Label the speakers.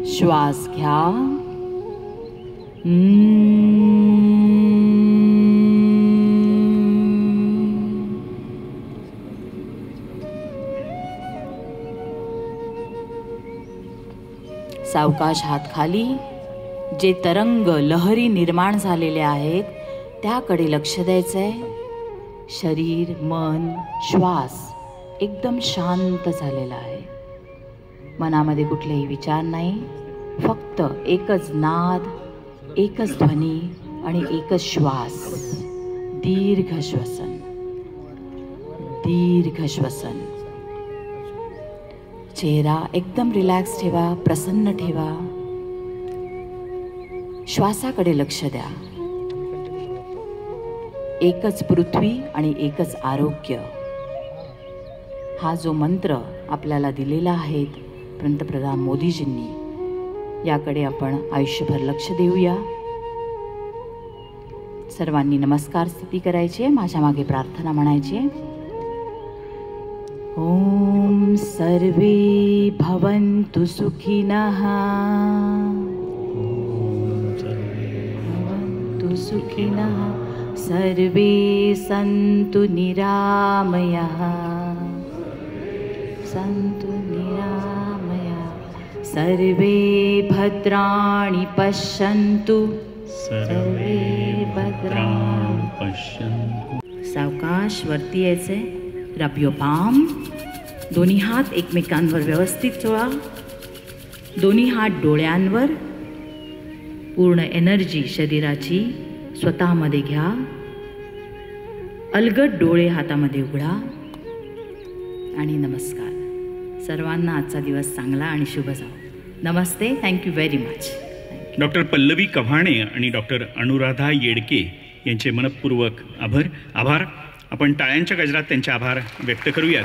Speaker 1: श्वास घ्या. सावकाश हात खाली. जे तरंग लहरी निर्माण झालेले आहेत त्याकडे लक्ष द्यायचंय. शरीर, मन, श्वास एकदम शांत झालेला आहे. मनामध्ये कुठलेही विचार नाही, फक्त एकच नाद, एकच ध्वनी आणि एकच श्वास. दीर्घ श्वसन, दीर्घ श्वसन. चेहरा एकदम रिलॅक्स ठेवा, प्रसन्न ठेवा. श्वासाकडे लक्ष द्या. एकच पृथ्वी आणि एकच आरोग्य, हा जो मंत्र आपल्याला दिलेला आहे पंतप्रधान मोदीजींनी, याकडे आपण आयुष्यभर लक्ष देऊया. सर्वांनी नमस्कार स्थिती करायची. माझ्या मागे प्रार्थना म्हणायची. ओम सर्वे भवन्तु सुखिनः, भवन्तु सुखिनः, सर्वे सन्तु निरामयाः, सन्तु निरामयाः, सर्वे भद्राणि पश्यन्तु, सर्वे भद्राणि पश्यन्तु. सावकाश वरती यायचे. Rub your palm. दोन्ही हात एकमेकांवर व्यवस्थित चोळा. दोन्ही हात डोळ्यांवर. पूर्ण एनर्जी शरीराची स्वतःमध्ये घ्या. अलगद डोळे हातामध्ये उघडा आणि नमस्कार. सर्वांना आजचा दिवस चांगला आणि शुभ जाओ. नमस्ते. Thank you very much.
Speaker 2: Doctor Pallavi Kavhane आणि डॉक्टर अनुराधा येडके यांचे मनपूर्वक आभार. आपण टाळ्यांच्या गजरात त्यांचे आभार व्यक्त करूयात.